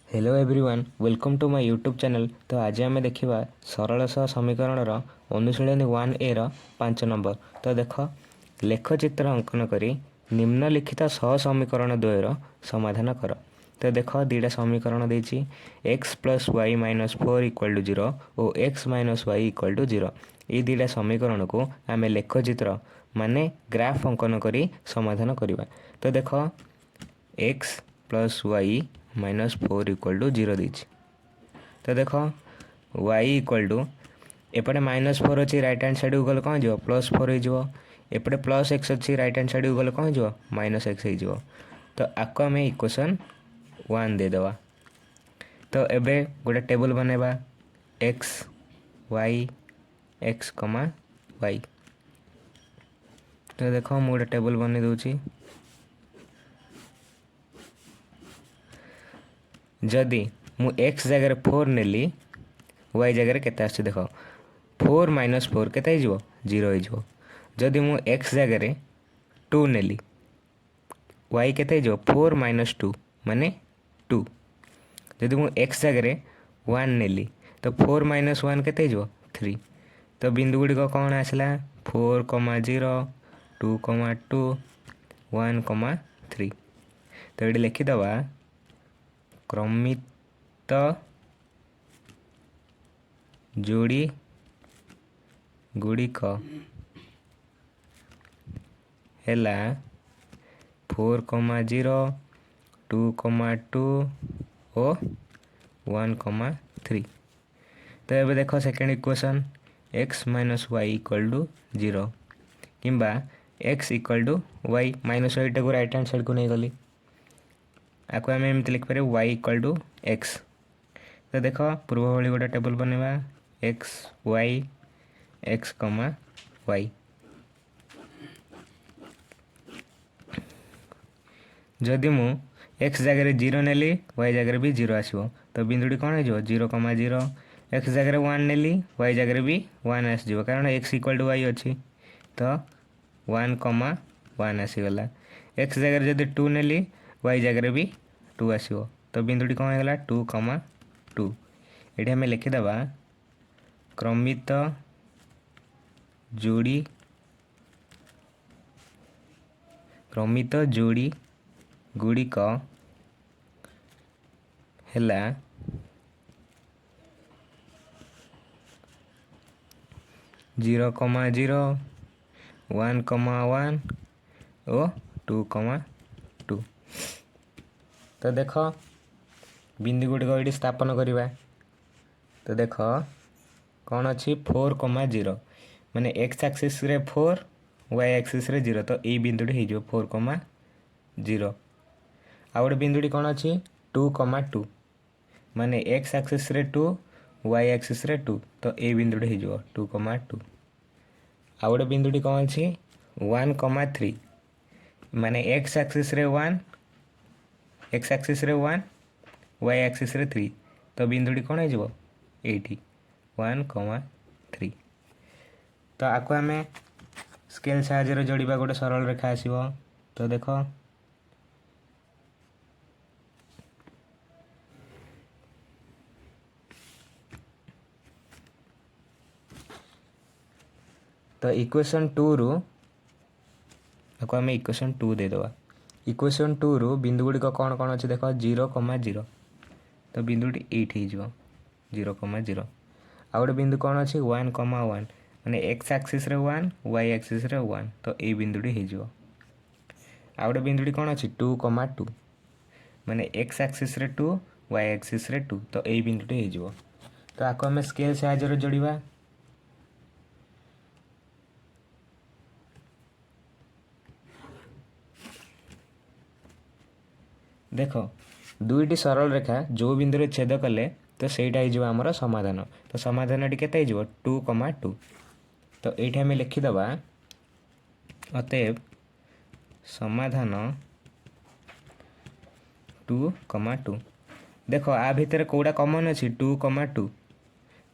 Hello everyone welcome to my YouTube channel. तो आज आम देखा सरल सह समीकरण अनुशीलनी 1A ର 5 नंबर। तो देख लेख चित्र अंकन करी निम्नलिखित सह समीकरण द्वयर समाधान कर। तो देख दुईटा समीकरण देछि x plus y minus 4 equal to 0 और x minus y equal to 0। ये दुईटा समीकरण को आम लेख चित्र माने ग्राफ अंकन करी समाधान करवा। तो देख x plus y minus 4 equal to 0 देछि। तो देख y इक्वल टू एपटे माइनस 4 अच्छी रईट हैंड साइड को गले कौन हो प्लस 4 हो एपटे प्लस x अच्छी रईट हैंड साइड को गले कौन हो माइनस x हो। तो आपको आम इक्वेशन 1 देदेवा। तो एबे गोटे टेबल बनवा x y x कमा y। तो देख मुझे गोटे टेबल बन दूची। जदि मु x जगह 4 नेली y जगह केते आछ देख 4 माइनस 4 केते हो 0 हो। जदि मु x जगह 2 नेली y केते हो 4 माइनस 2 माने 2। जदि मु x जगह 1 नेली तो 4 माइनस 1 केते हो 3। तो बिंदु गुडी को कौन आसला 4 0 2 2 1 3। तो ये लिखिदवा क्रमित जोड़ी गुड़िक हैला 4 0 2 2 और 1 3। तो ये देख second equation x minus y equal to 0 किंबा x equal to y minus वाईटा को राइट हैंड साइड को नहीं गली आपको आम एमती लिखिपर y इक्वल टू x। तो देख पूर्व भाई गोटे टेबल बनवा x y x कमा y। जदि मु x जगह 0 नेली y जगह भी 0 आसो। तो बिंदुटी कौन हो 0 0 x जगह 1 नेली y जगह भी 1 आसो कारण x इक्वल टू y अच्छी। तो 1 1 आसीगला। x जगह जदि 2 नेली y जगह भी 2 आसो। तो बिंदुटी कौन होगा 2 2। ये आम लिखिदवा क्रमित जोड़ी गुड़िक हैला 0 0 1 1 और 2 2। तो देख बिंदु गुड़िक ये स्थापन करवा। तो देख कौन अच्छी 4 0 माने x एक्सिस रे 4 y एक्सिस रे 0। तो ये बिंदुटी हो 4 0। आ गोटे बिंदुटी कौन अच्छी 2 2 माने x एक्सिस रे 2 y एक्सिस रे 2। तो ये बिंदुटी हो 2 2। आ गोटे बिंदुटी कौन अच्छी 1 3 माने x एक्सिस रे 1 x एक्सिस रे 1 y एक्सिस रे 3। तो बिंदुटी कौन हो 1 3। तो आपको आम स्केल साहाय्य जोड़वा गोटे सरल रेखा आसो। तो देख तो इक्वेशन 2 रु आपको आम इक्वेशन 2 देदेवा। इक्वेशन 2 रु बिंदु गुड़िक कौन कौन अच्छे देख 0 0। तो बिंदुटी 8 हो 0 0। आ गोटे बिंदु कौन अच्छी 1 1 माने x एक्सिस रे 1 y एक्सिस रे 1। तो ये बिंदुटी हो। आ गोटे बिंदुटी कौन अच्छी 2 2 माने x एक्सिस रे 2 y एक्सिस रे 2। तो ये बिंदुटी हो। तो आपको आम स्केल साहाय्य जोड़वा। देख दुईटी सरल रेखा जो बिंदु छेद कले तो सहीटा हो आमर समाधान। तो समाधान केते हो 2 2। तो ये आम लिखिदवा अतएव समाधान 2 2। देख आ भितर कौटा कमन अच्छी 2 2।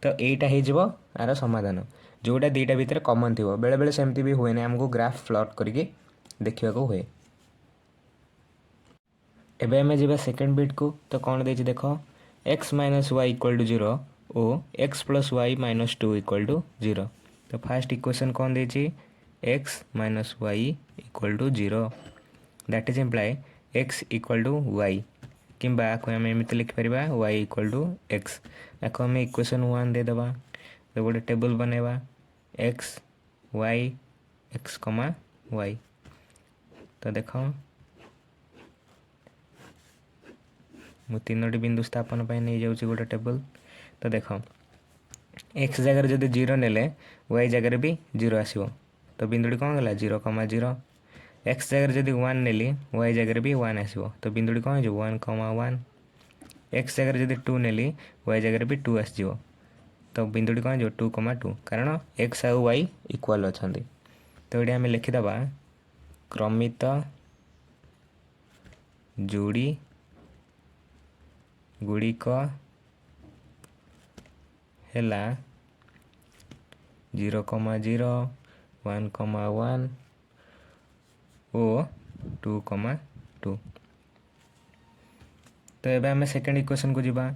तो यहीटा हो आर समाधान जोटा दुईटा भितर कमन थी। बेले बेले सेमती भी हुए आमको ग्राफ प्लॉट करके देखा हुए। एबे आम जा सेकेंड बिट को तो कौन दे देख x minus y equal to 0 और x plus y minus 2 equal to 0। तो फास्ट इक्वेशन कौन दे x minus y equal to 0 that is implies x equal to y किंबा आम एमती लिखिपर वाई इक्वल टू एक्स या आम इक्वेशन 1 देदेबा। तो गोटे टेबल बनवा x y x comma y. तो देख मु तीनोटी बिंदु स्थापन पर नहीं जाऊँगी गोटे टेबल। तो देख एक्स जगह जब 0 नेले वाई जगह भी 0 आसो। तो बिंदुटी कौन गला 0,0। एक्स जगह जब 1 नेली वाई जगह भी 1 आसो। तो बिंदुटी कौन हो 1,1। एक्स जगह जब 2 नेली वाई जगह भी 2 आसो। तो बिंदुटी कौन हो 2,2 कारण एक्स आउ वाई इक्वाल अच्छा। तो ये आम लिखिदबा क्रमित जोड़ी गुड़िक हेला 0,0 1,1 और 2,2। तो ये आम सेकेंड इक्वेशन को जीवा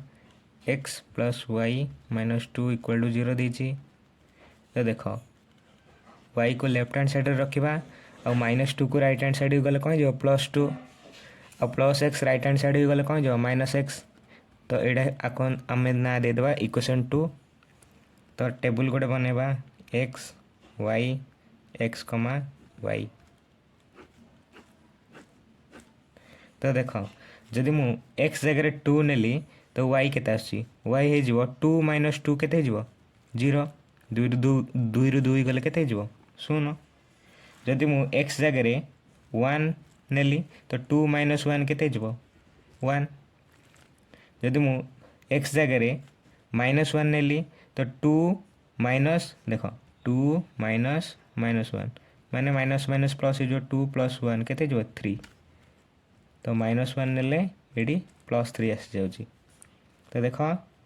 x plus y minus 2 equal to 0 देती। तो देख वाई को लेफ्ट हैंड साइड रखा और माइनस 2 को राइट हैंड साइड गले कौन जो +2 और plus x right hand side गले कौन जो माइनस एक्स। तो यहाँ आम ना देदेबा इक्वेशन 2। तो टेबल गोटे बनवा x y x comma y. तो देख जदि मु एक्स जगह 2 नेली तो वाई के वाई हो 2 माइनस 2 के 0 2 रु 2 गले के 0। जदि मु एक्स जगह 1 नेली तो 2 माइनस 1 के 1। जदि मु एक्स जगह -1 नेली तो 2 माइनस देख 2 माइनस -1 माने माइनस माइनस प्लस हो 2 + 1 के 3। तो -1 नेले ये +3 आसी जाऊँगी। तो देख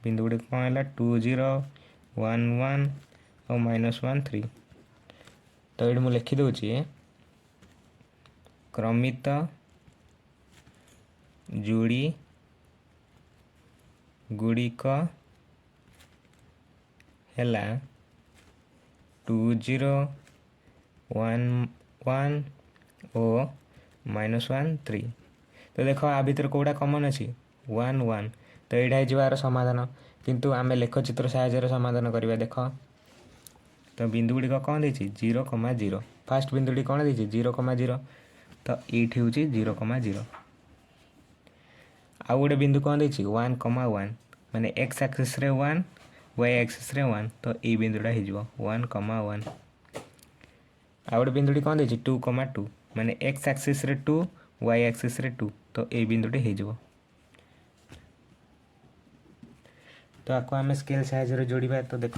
बिंदु गुड़ी कौन है 2 0 1 1 और -1 3। तो ये मुझे लिखिदे क्रमित जोड़ी गुड़िक हेला 2 0 1 1 और -1 3। तो देख आ भर कौटा कमन अच्छी 1 1। तो यहाँ जार समाधान किंतु आम लेखचित्र साहाय्य समाधान करवा। देख तो बिंदु गुड़िक कौन दे 0,0 फास्ट बिंदुटी कौन दे 0,0। तो ये हूँ 0,0 आउ गोटे बिंदु कौन दे 1,1 माने एक्स एक्सिस रे 1 वाई एक्सिस रे 1। तो ये बिंदुटा हो 1,1 आउ गोटे बिंदुटी कौन दे 2,2 माने एक्स एक्सिस रे 2 वाई एक्सिस रे 2। तो ये बिंदुटी हो। तो आपको आम स्केल साहाय्य जोड़वा। तो देख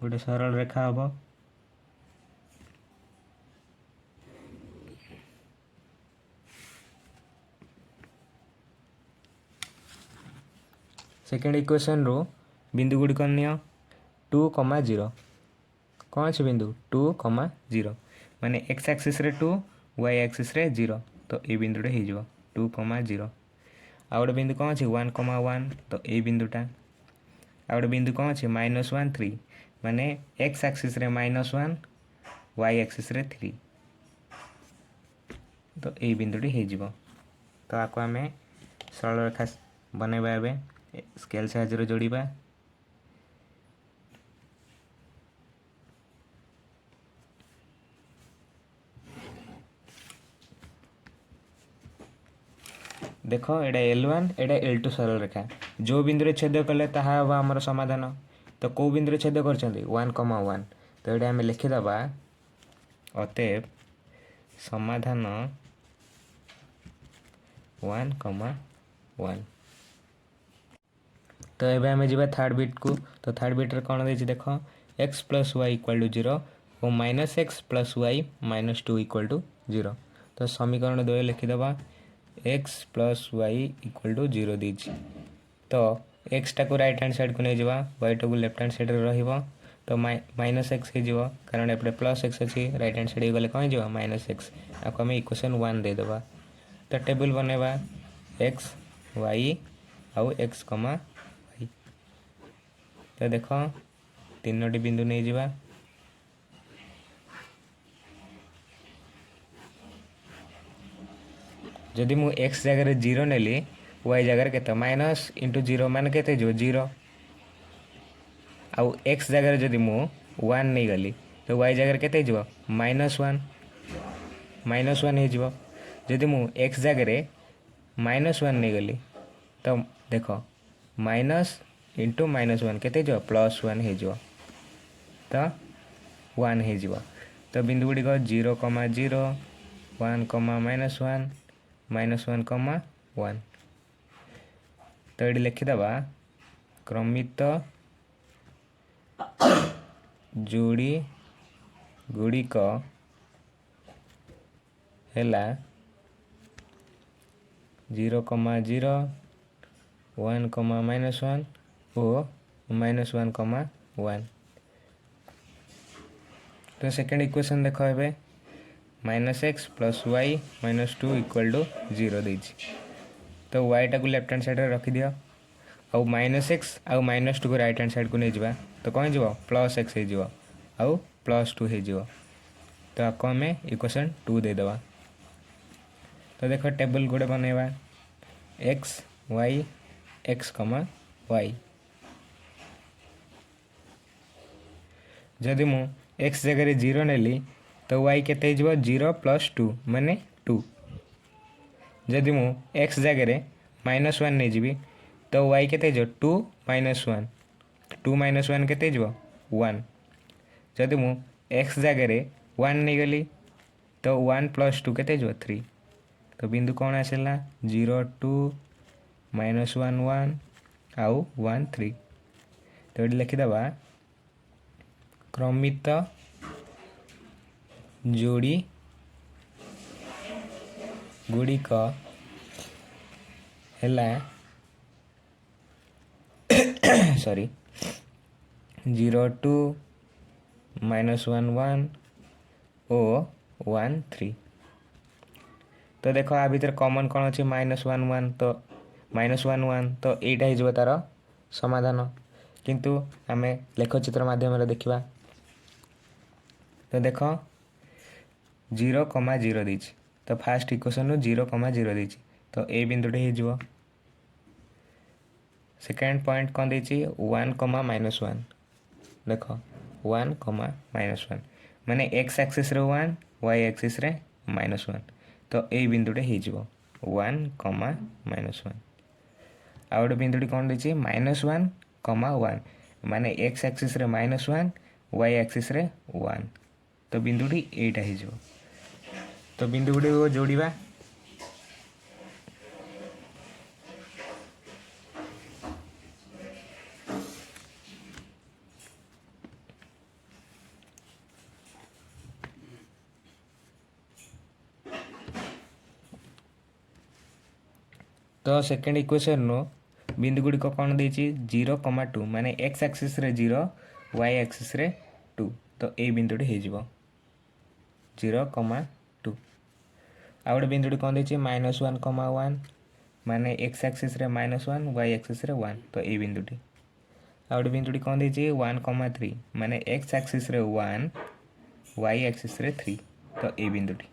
गोटे सरल रेखा हम सेकेंड इक्वेशन रो बिंदु गुड़ी नि 2,0 कौन अच्छे बिंदु 2,0 माने एक्स एक्सिस रे 2 वाई एक्सिस रे 0। तो ये बिंदुटा हो 2,0 आउ गोटे बिंदु कौन अच्छे 1,1। तो ये बिंदुटा आउ गोटे बिंदु कौन अच्छे -1 3 माने एक्स एक्सिस रे -1 वाई एक्सिस रे 3। तो ये बिंदुटी हो। तो आपको आम सरल रेखा बनवा एवं स्केल साहाय्य जोड़वा। देख एटा L1 एटा L2 सरल रेखा जो बिंदु छेद कले ताहा हम आमर समाधान। तो कौ बिंदु छेद कर 1,1। तो ये आम लिखिदबा अतएव समाधान 1,1। तो ये आम जा थर्ड बिट को। तो थर्ड बिट्रे कौन दे देख x plus y equal to 0 और -x plus y -2 equal to 0। तो समीकरण 2 लिखिदबा x plus y equal to 0 दीजिए। तो एक्स टाक राइट हैंड साइड को नहीं जावा वाई टाक लेफ्ट हैंड साइड रहिबो। तो -x हो कारण एपटे +x अच्छी राइट हैंड साइड गले कौन हो -x। आपको आम इक्वेशन 1 देदेबा तो टेबल बनवा एक्स वाई आउ एक्स कमा वाई। तो देख तीनोटी बिंदु नहीं जावा जदि मु एक्स जगह जीरो नेली वाई जगह के माइनस इंटू जीरो मान के जीरो आउ एक्स जगह जदि मु वन नहीं गली तो वाई जगह के -1 हो जदि मु एक्स जगह -1 नहीं गली तो देख माइनस इंटू -1 के +1 हो तो 1 हो। तो बिंदु गुड़िक 0, 0 1, -1 -1, 1। तो ये लिखिदबा क्रमित जोड़ी गुड़िक हैला 0, 0 1, -1 और -1, 1। तो सेकेंड इक्वेशन देख ए -x + y - 2 = 0 देछि। तो y टाक लेफ्ट हैंड साइड रखी दियो आउ -x आउ -2 को राइट हैंड साइड को नहीं जावा तो कौन जीवो +x हो जीवो आउ +2 हो जीवो। तो आपको हमें इक्वेशन 2 दे देवा। तो देखो टेबल गोटे बनवा x y x, y। जदि मु x जगह 0 नेली तो y केते जीवो 0 + 2 माने 2। जदि मु x जगह -1 नहीं जीवी तो y केते जो 2 - 1 2 - 1 केते जीवो 1। जदि मु x जगह 1 नहीं गली तो 1 + 2 केते जीवो 3। तो बिंदु कौन आसला 0 2 -1 1 आउ 1 3। तो ये लिखिदबा क्रमित जोड़ी गुड़िक हैला सॉरी 0 2 -1 1 और 1 3। तो देखो आ भीतर कॉमन कौन अच्छी -1 1 तो -1 1 तो यहीटा हो तार समाधान। किंतु आम लेखचित्र माध्यम देखा तो देख 0, 0 देछि तो फास्ट इक्वेशन 0, 0 देछि तो ए बिंदुटे हो। सेकेंड पॉइंट कौन देछि 1, -1 देख 1, -1 माने x एक्सिस रे 1 y एक्सिस रे -1 तो ए बिंदुटे हो 1, -1। आ गोटे बिंदुटी कौन देछि -1, 1 माने x एक्सिस रे -1 y एक्सिस रे 1 तो बिंदुटी एटा हो। तो बिंदु गुड़ी को जोड़िबा तो सेकेंड इक्वेशन नो बिंदु गुड़ी को कौन देछि 0, 2 माने x एक्सिस रे 0 y एक्सिस रे 2 तो ए बिंदुटी हो 0, 2। आ गोटे बिंदुटी कौन देछि -1, 1 माने x एक्सिस रे -1 y एक्सिस रे 1 तो ए बिंदुटी। आ गोटे बिंदुटी कौन देछि 1, 3 माने x एक्सिस रे 1 y एक्सिस रे 3 तो ए बिंदुटी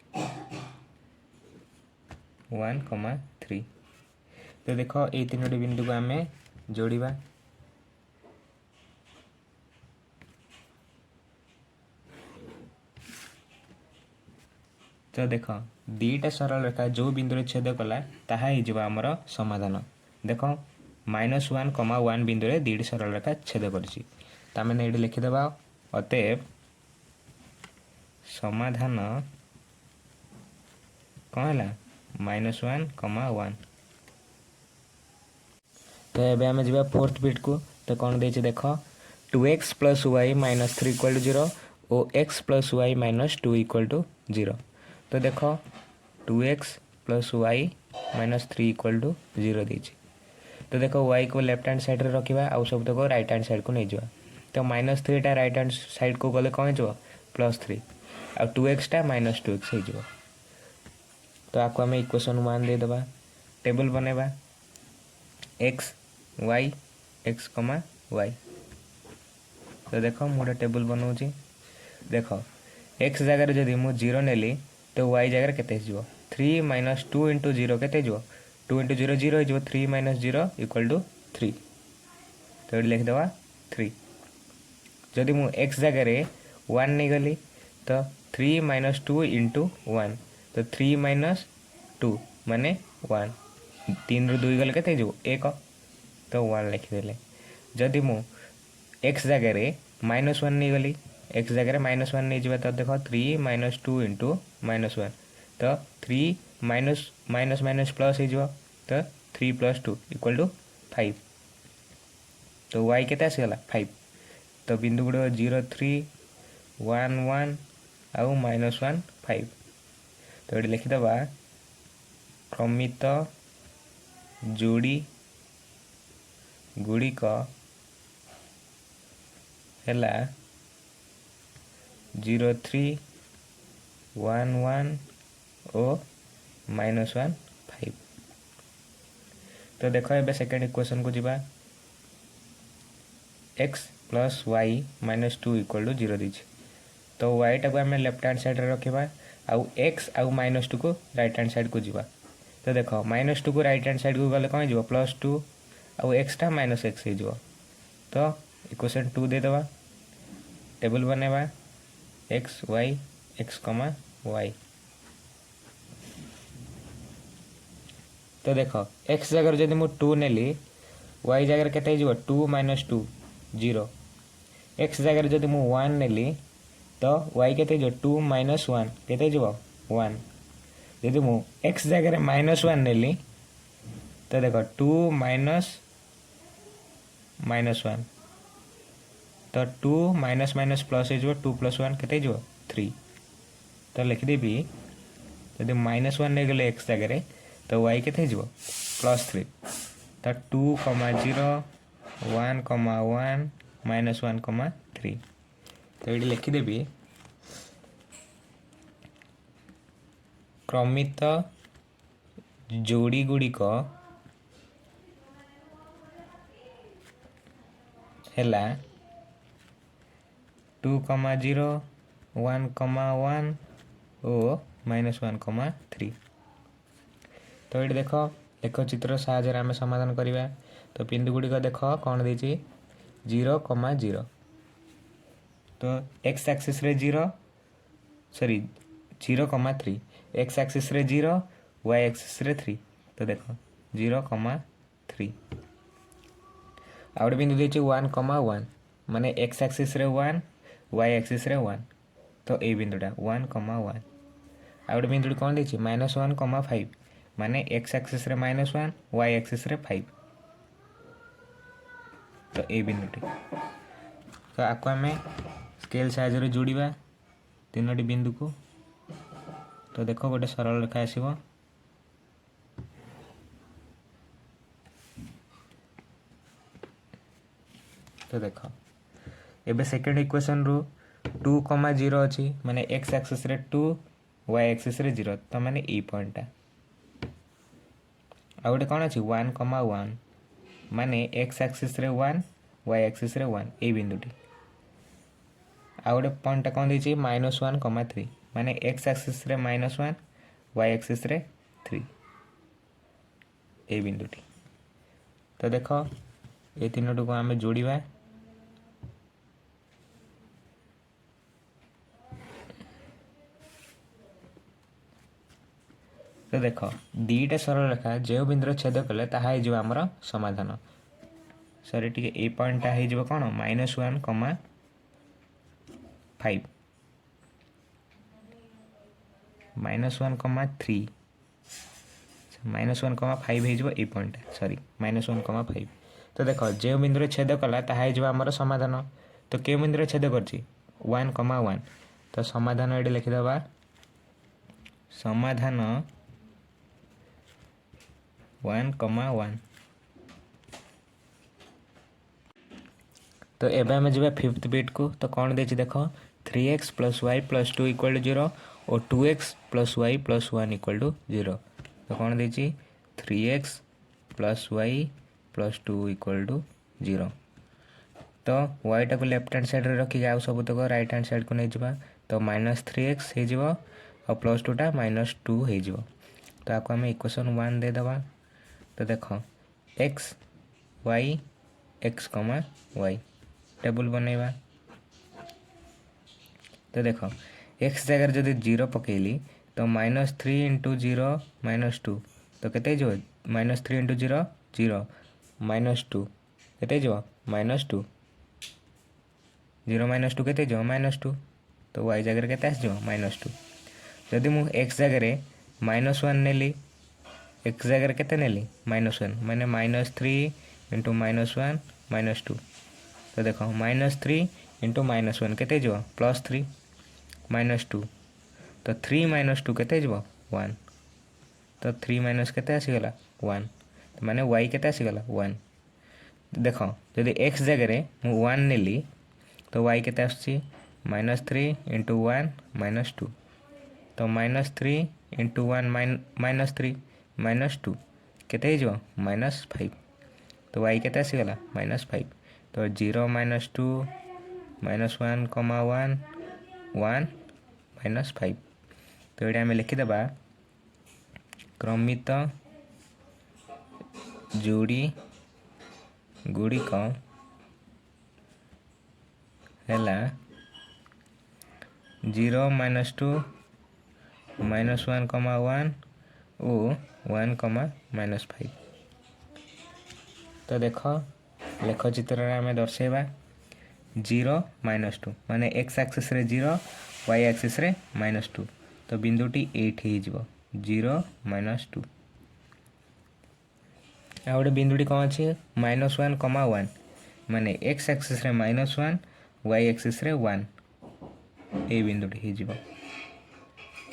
1, 3। तो देखो ये तीनोटी बिंदु को आम जोड़िबा तो देख दीटा सरल रेखा जो बिंदु छेद कला ताहा हो आमर समाधान। देख -1, 1 बिंदु रे दीटी सरल रेखा छेद करछि तो आम ये लिखिदेबा अतएव समाधान कौन है -1, 1। तो ये आम जा फोर्थ बिट को तो कौन दे देख 2x + y - 3 = 0 और x + y - 2 = 0। तो देख 2x + y - 3 = 0 दीजिए। तो देख y को लेफ्ट हैंड साइड रे रखा आउ सब तक राइट हैंड साइड को नहीं जावा तो -3 टा राइट हैंड साइड को गले कौन हो +3 आ 2x टा -2x हो। तो आपको आम इक्वेशन 1 देदेबा टेबल बनवा x y x comma y. तो देख मुझे टेबल बनाऊँगी देख एक्स जगार जदि मु 0 नेली तो वाई जगार केते हो 3 माइनस 2 इंटू 0 केते हो 2 इंटू 0 0 हो 3 माइनस 0 इक्वल टू 3। तो ये लिखिदेवा 3 जदि मु एक्स जगार 1 नहीं गली तो 3 माइनस 2 इंटू 1 तो 3 माइनस 2 माने 1 3 रु 2 गले केते हो 1 तो 1 लिखिदेले। जदि मु एक्स जगार -1 नहीं गली एक्स जगार -1 नहीं जावा तो देख 3 माइनस 2 इंटू -1 तो 3 माइनस माइनस माइनस प्लस हो तो 3 प्लस 2 इक्वल टू 5। तो वाई केते आसीगला 5। तो बिंदु गुड़ 0 3 1 1 आउ -1 5। तो ये लिखिदेवा क्रमित जोड़ी गुड़िक हैला 0 3 1 1 और -1 5। तो देख ए सेकेंड इक्वेशन को जीवा x plus y minus 2 equal to 0 दीजिए। तो वाई टाक आम लेफ्ट हैंड साइड रखा आउ एक्स आउ -2 को राइट हैंड साइड को जीवा। तो देख -2 को राइट हैंड साइड को गले कौन हो +2 आउ एक्सटा -x हो। तो इक्वेशन 2 देदेवा टेबल बनवा x y x comma y. तो देख एक्स जगह जब मुझे 2 नेली वाई जगह केते हो 2 माइनस 2 0। एक्स जगह जब मुझे 1 नेली तो वाई केते हो 2 माइनस 1 केते हो 1। जब मुझे एक्स जगह -1 नेली तो देख 2 माइनस -1 तो 2 माइनस माइनस प्लस हो 2 प्लस 1 केते हो 3। तो लिखिदेवी जब -1 नहीं गले एक्स जगह तो वाई केते हो +3। तो 2 0 1 1 -1 3। तो ये लिखिदेवी क्रमित जोड़ी गुड़िक हैला 2 0 1 1 और -1 3। तो ये देख लेख चित्र साहाय्य आम समाधान करवा। तो बिंदु गुड़िक देख कौन दे 0 0। तो एक्स एक्सिस रे 0 सॉरी 0 3 एक्स एक्सिस रे 0 वाई एक्सिस रे 3। तो देख 0 3 आउट बिंदु दे 1 1 माने एक्स एक्सिस रे 1 वाई एक्सिस रे 1। तो ए बिंदुटा 1 1 आउट बिंदु कौन दे -1 5 माने एक्स एक्सिस रे -1 वाई एक्सिस रे 5। तो ए बिंदुटी तो आपको आम स्केल साहाय्य जोड़वा 3टी बिंदु को। तो देख गोटे सरल रेखा आसव। तो देख एबे सेकेंड इक्वेशन रू 2 0 अच्छी माने एक्स एक्सिस रे 2 वाई एक्सिस रे 0। तो माने ई पॉइंटा आ गोटे कौन अच्छी 1 1 माने एक्स एक्सिस रे 1 वाई एक्सिस रे 1 ए बिंदुटी। आ गोटे पॉइंटा कौन दे -1 3 माने एक्स एक्सिस रे -1 वाई एक्सिस रे 3 ए बिंदुटी। तो देख ये 3टी को आम जोड़वा। तो देख दीटा सरल रेखा जो बिंदु छेद कले ताहा आमर समाधान। सॉरी टी ए पॉइंटा हो कौन -1 5 -1 3 -1 5 हो ए पॉइंट सॉरी -1 5। तो देख जो बिंदु छेद कला ताहा आमर समाधान। तो के बिंदु छेद कर 1 1। तो समाधान ये लिखिदेवा समाधान 1 1। तो एवं आम जा 5th बिट को। तो कौन दे देख 3x + y + 2 = 0 और 2x plus y plus 1 equal to 0 तो कौन देती 3x plus y plus 2 equal to 0 तो वाई टाक लेफ्ट हैंड साइड रखिक आउ सब तक राइट हैंड साइड को नहीं जावा तो -3x हो और प्लस 2टा -2 हो तो आपको आम इक्वेशन 1 देदेबा तो देख x y x कमा y टेबल बनइबा तो देख x जगह जब 0 पकेली तो -3 इंटू 0 -2 तो केते जो -3 इंटू 0 0 -2 केते जो -2 0 -2 केते जो -2 तो y जगह केते आस जो -2 जदि मु x जगह -1 नेली x जगह केते नेली -1 माने -3 इंटू -1 -2 तो देख -3 इंटू -1 केते जो +3 -2 तो 3 -2 केते जो 1 तो 3 माइनस केते आसीगला 1 तो माने y केते आसीगला 1 देख जदि x जगह मु 1 नेली तो y केते आसी -3 इंटू 1 -2 तो -3 इंटू 1 -3 -2 केते जो -5 तो y केते आसीगला -5 तो 0 -2 -1 कमा 1 1 -5 तो ये आम लिखिदेबा क्रमित जोड़ी गुड़िक हैला 0 -2 -1 कमा 1 और 1 कमा -5 तो देख लेख चित्र आम दर्शेबा 0 -2 माने x एक्सिस रे 0 y एक्सिस रे -2 तो बिंदुटी 8 हो 0 -2 आ गोटे बिंदुटी कौन अच्छी -1 कमा 1 माने x एक्सिस रे -1 y एक्सिस रे 1 ए बिंदुटी हो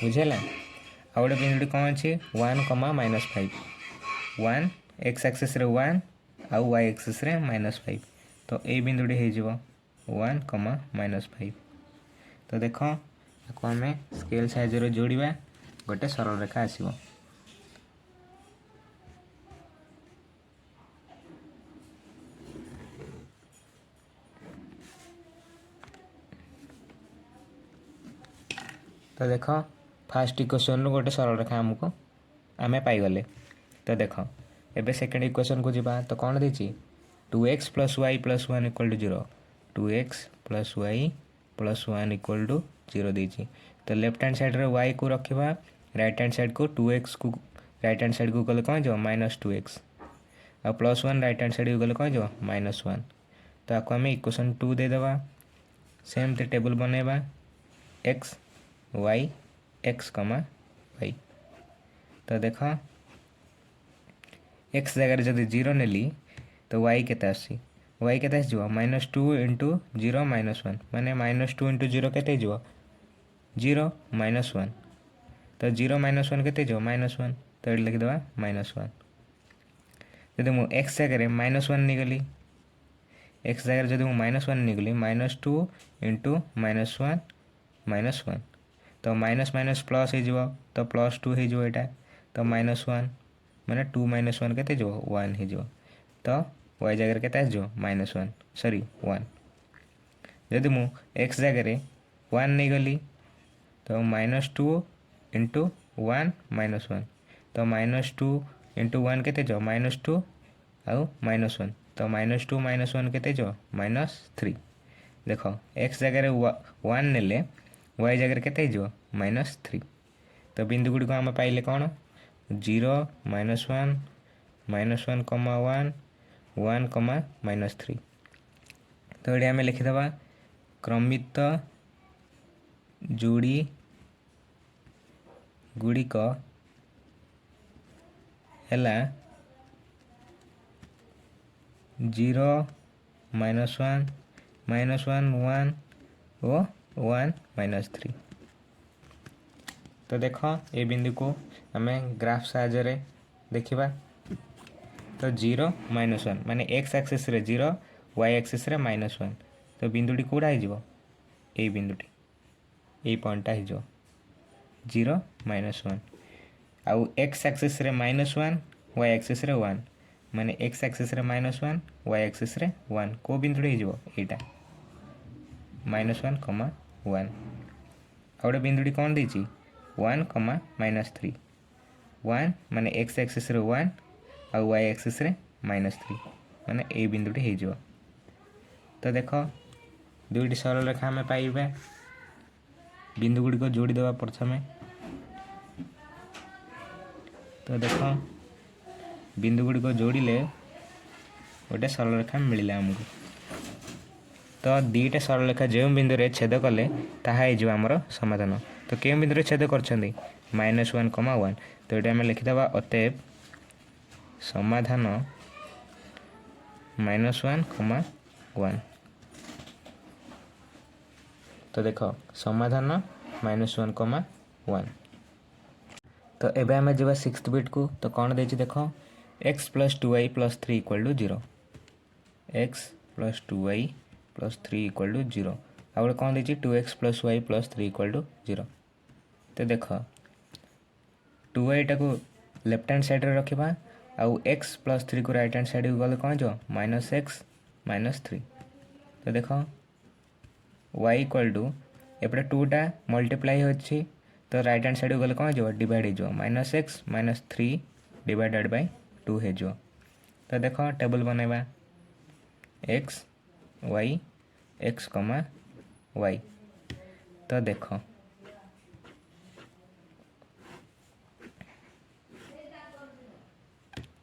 बुझेला आ गोटे बिंदुटी कौन अच्छी 1 कमा -5 1 x एक्सिस रे 1 आउ y एक्सिस रे -5 तो ए बिंदुटी हो 1 कमा -5 तो देख आपको आम स्केल साइज जोड़िबा गोटे सरल रेखा आसीबो तो देख फास्ट इक्वेशन गोटे सरल रेखा आमको आम पाईगले तो देख एबे सेकेंड इक्वेशन को जीवा तो कौन देछि 2x plus y plus 1 equal to 0 2x plus y plus 1 equal to 0 देछि तो लेफ्ट हैंड साइड रे y को रखिबा राइट हैंड साइड को 2x को राइट हैंड साइड को गले कौन जो -2x और +1 राइट हैंड साइड को गले कौन जो -1 तो आपको आम इक्वेशन 2 दे देबा सेम ते टेबल बनेबा x y x कमा y तो देख x जगह जब 0 नेली तो y केते आसी y केते आसी जो -2 इंटू 0 -1 माने -2 इंटू 0 केते जो 0 -1 तो 0 -1 केते जो -1 तो ये लिख देबा -1 जदि मु x जगह -1 निगली x जगह जदि मु -1 निगली -2 इंटू -1 -1 तो माइनस माइनस प्लस हो तो +2 हो एटा तो -1 माने 2 - 1 केते जो 1 हो तो y जगह केते जो -1 सॉरी 1 जदि मु x जगह 1 नहीं गली तो -2 इंटू 1 -1 तो -2 इंटू 1 केते जो -2 आउ -1 तो -2 -1 केते जो -3 देख x जगह 1 नेले y जगह केते जो -3 तो बिंदु गुड़ी को आम पाइले कौन 0 -1 -1 कमा 1 1 कमा -3 तो ये आम लिखिदेबा क्रमित जोड़ी गुड़िक हैला 0 -1 -1 1 और 1 -3 तो देख ये बिंदु को आम ग्राफ साहाय्य देखा तो 0 -1 माने x एक्सिस रे 0 y एक्सिस रे -1 तो बिंदुटी कौटा हो ये बिंदुटी ये पॉइंटा हो 0 -1 आउ एक्स एक्सिस रे -1 वाई एक्सिस रे 1 माने एक्स एक्सिस रे -1 वाई एक्सिस रे 1 को बिंदु हो एटा -1, 1 आउटे बिंदुटी कौन देछि 1, -3 1 माने एक्स एक्सिस रे 1 आउ वाई एक्सिस रे -3 माने ए बिंदुटी हो। तो देख दुईटी सरल रेखा आम पाइबा बिंदु गुड़ी को जोड़ी देवा प्रथमे। तो देख बिंदु गुड़ी को जोड़िले गोटे सरल रेखा मिलला आमको। तो दीटा सरल रेखा जो बिंदु रे छेद कले ताहा हो आमर समाधान। तो के बिंदु रे छेद कर -1, 1 तो ये आम लिखिदबा अतएव समाधान -1, 1। तो देख समाधान -1, 1। तो एबे आम जा 6th बिट को। तो कौन देछि देख x + 2y + 3 = 0 x + 2y + 3 = 0 आउ कौन देछि 2x + y + 3 = 0। तो देख 2y टाको लेफ्ट हैंड साइड रे रखिबा आउ x + 3 को राइट हैंड साइड को गले कौन जो -x -3। तो देख y = एपटे 2 टा मल्टीप्लाई होछि तो राइट हैंड साइड को गले कौन जो डिवाइड हो -x -3 / 2 हो जो। तो देख table बनैबा x y x, y। तो देख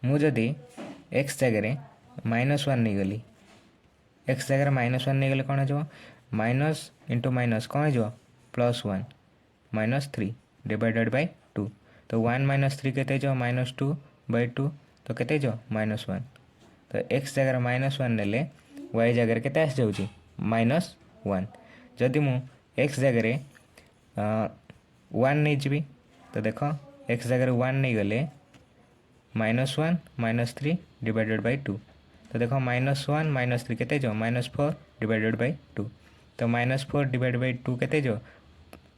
मुझे x जगह -1 नहीं गली x जगह -1 नहीं गले कौन हो माइनस इंटू माइनस कौन हो +1 -3 / 2। तो 1 - 3 केते जो -2/2 तो केते जो -1। तो x जगह -1 नेले y जगह केते आस जाउची -1। जदि मु x जगह 1 नहीं जीबी तो देख x जगह 1 नहीं गले -1 -3 / 2। तो देख -1 -3 केते जो -4 / 2। तो -4 / 2 केते जो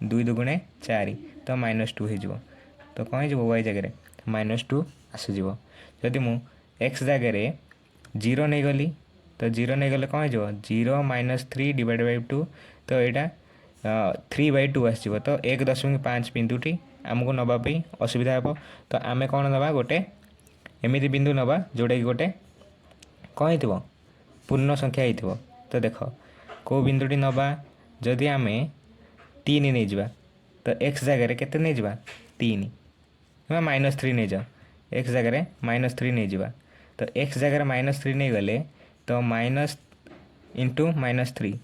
2 दुगुणे 4 तो -2 हो। तो कौन हो y जगह -2 आसीज। जदि मु x जगह 0 नहीं गली तो 0 नहीं गले कौन हो 0 -3 / 2 तो यहाँ 3/2 आसो। तो 1.5 बिंदुटी आमको नवाई असुविधा हे। तो आम कौन नवा गोटे एमती बिंदु नवा जोटा कि गोटे कौन हो पूर्ण संख्या हो। तो देख को बिंदुटी नवा जदि आम 3 नहीं जा तो x जगह केते नहीं जा 3 -3 नहीं जा x जगह -3 नहीं जा। तो x जगह -3 नहीं गले तो माइनस इंटू -3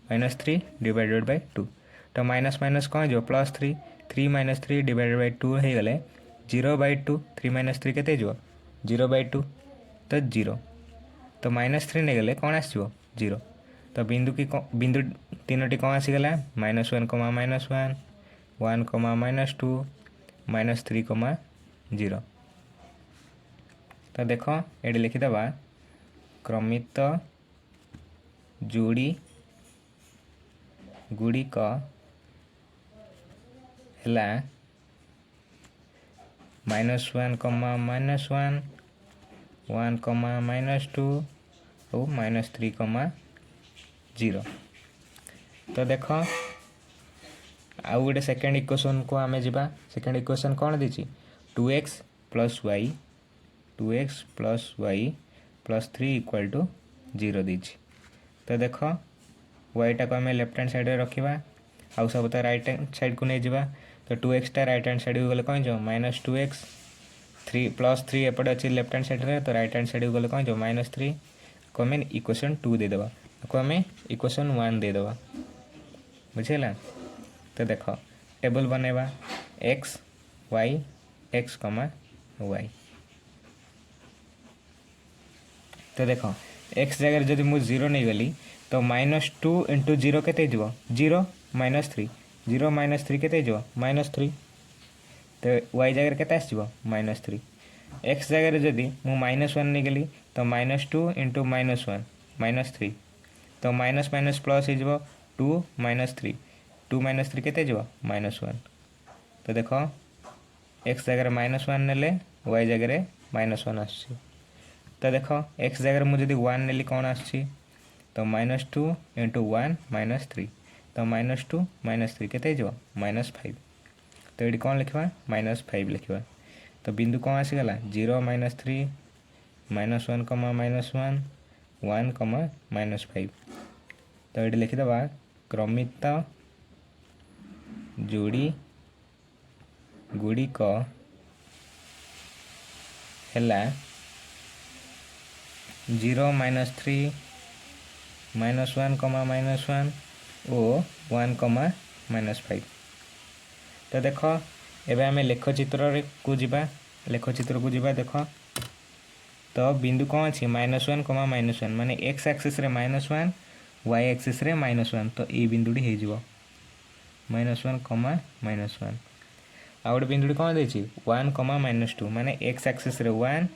-3 / 2। तो माइनस माइनस कौन जो +3 3 - 3 / 2 हो गले 0/2 3 - 3 केते जो 0/2 तो 0। तो -3 नहीं गले कौन आसो 0। तो बिंदु की बिंदु तीनोटी कौन आसीगला -1, -1 1, -2 -3, 0। तो देख ये लिखिदबा क्रमित जोड़ी गुड़िक है -1, -1 1, -2 और -3, 0। तो देख आउ गोटे सेकेंड इक्वेशन को आम जा। सेकेंड इक्वेशन कौन देछि 2x + y + 3 = 0 देछि। तो देख y टाक आम लेफ्ट हैंड साइड रखा आउ सब तो राइट हैंड साइड को नहीं जा। तो 2x टा राइट हैंड साइड को गले कौन जो -2x 3 +3 एपटे अच्छी लेफ्ट हैंड साइड रे। तो राइट हैंड साइड को गले कौन जो -3 को आम इक्वेशन 2 देदेबा को आम इक्वेशन 1 देदेबा बुझेगा। तो देख table बनैबा x y x, y। तो देख x जगह जब मुझे 0 नहीं गली तो -2 × 0 केते जीवो 0 -3 0 -3 केते जीवो -3। तो y जगह केते आसीबो -3। x जगह जदि मु -1 नहीं गली तो -2 × -1 -3 तो माइनस माइनस प्लस हो 2 - 3 2 - 3 केते जीवो -1। तो देख एक्स जगह -1 नेले वाई जगह -1 आसुची। तो देख एक्स जगह मुझे 1 नेली कौन आसुची तो -2 × 1 -3 तो -2 -3 केते जो -5। तो ये कौन लिखा -5 लिखा। तो बिंदु कौन आसीगला 0 -3 -1, -1 1, -5। तो ये लिखिदबा क्रमित जोड़ी गुड़िक है 0 -3 -1, -1 और 1, -5। तो देख एबे आमे लेखचित्र को जीवा लेखचित्र को जीवा देख। तो बिंदु कौन अच्छी -1, -1 माने एक्स एक्सिस रे -1 वाई एक्सिस रे -1 तो ये बिंदुटी हो -1, -1 आ गोटे बिंदुटी कौन देछि 1, -2 माने एक्स एक्सिस रे 1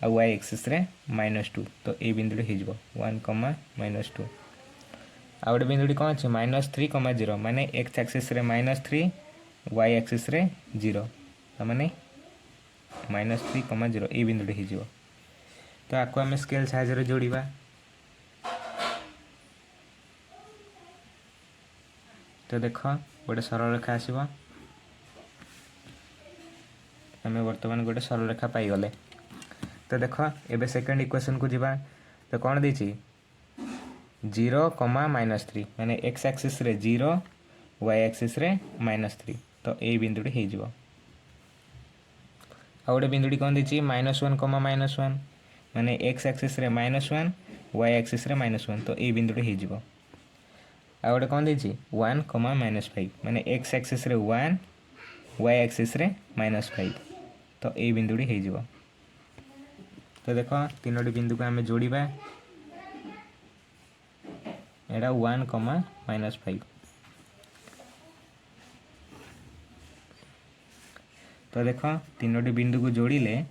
आ वाई एक्सिस रे -2 तो ये बिंदुटी हो 1, -2। आ गोटे बिंदुटी कौन अच्छे -3, 0 माने एक्स एक्सिस रे -3 वाई एक्सिस रे 0 तो माने -3, 0 ये बिंदुटी हो। तो आपको आम स्केल साहाय्य जोड़िबा। तो देख गोटे सरल रेखा आसब आम बर्तमान गोटे सरल रेखा पाईगले। तो देख एबे सेकेंड इक्वेशन को जीवा। तो कौन देछि 0, -3 माने एक्स एक्सिस रे 0 वाई एक्सिस रे -3 तो ये बिंदुटी हो। आ गोटे बिंदुटी कौन देछि -1, -1 माने एक्स एक्सिस रे -1 वाई एक्सिस रे -1 तो ये बिंदुटी हो। आ गोटे कौन देछि 1, -5 माने एक्स एक्सिस रे 1 वाई एक्सिस रे -5 तो ये बिंदुटी हो। तो देख तीनोटी बिंदु को आम जोड़िबा एटा 1, -5। तो देख तीनोटी बिंदु को जोड़िले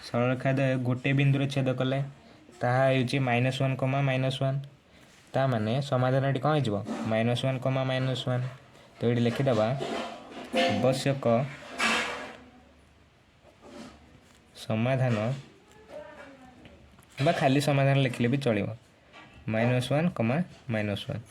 सरल रेखा गोटे बिंदु रे छेद कले ताहा होउची -1, -1 ता माने समाधान कौन हो -1, -1। तो ये लिखिदबा आवश्यक समाधान बा खाली समाधान लिखले भी चलो -1, -1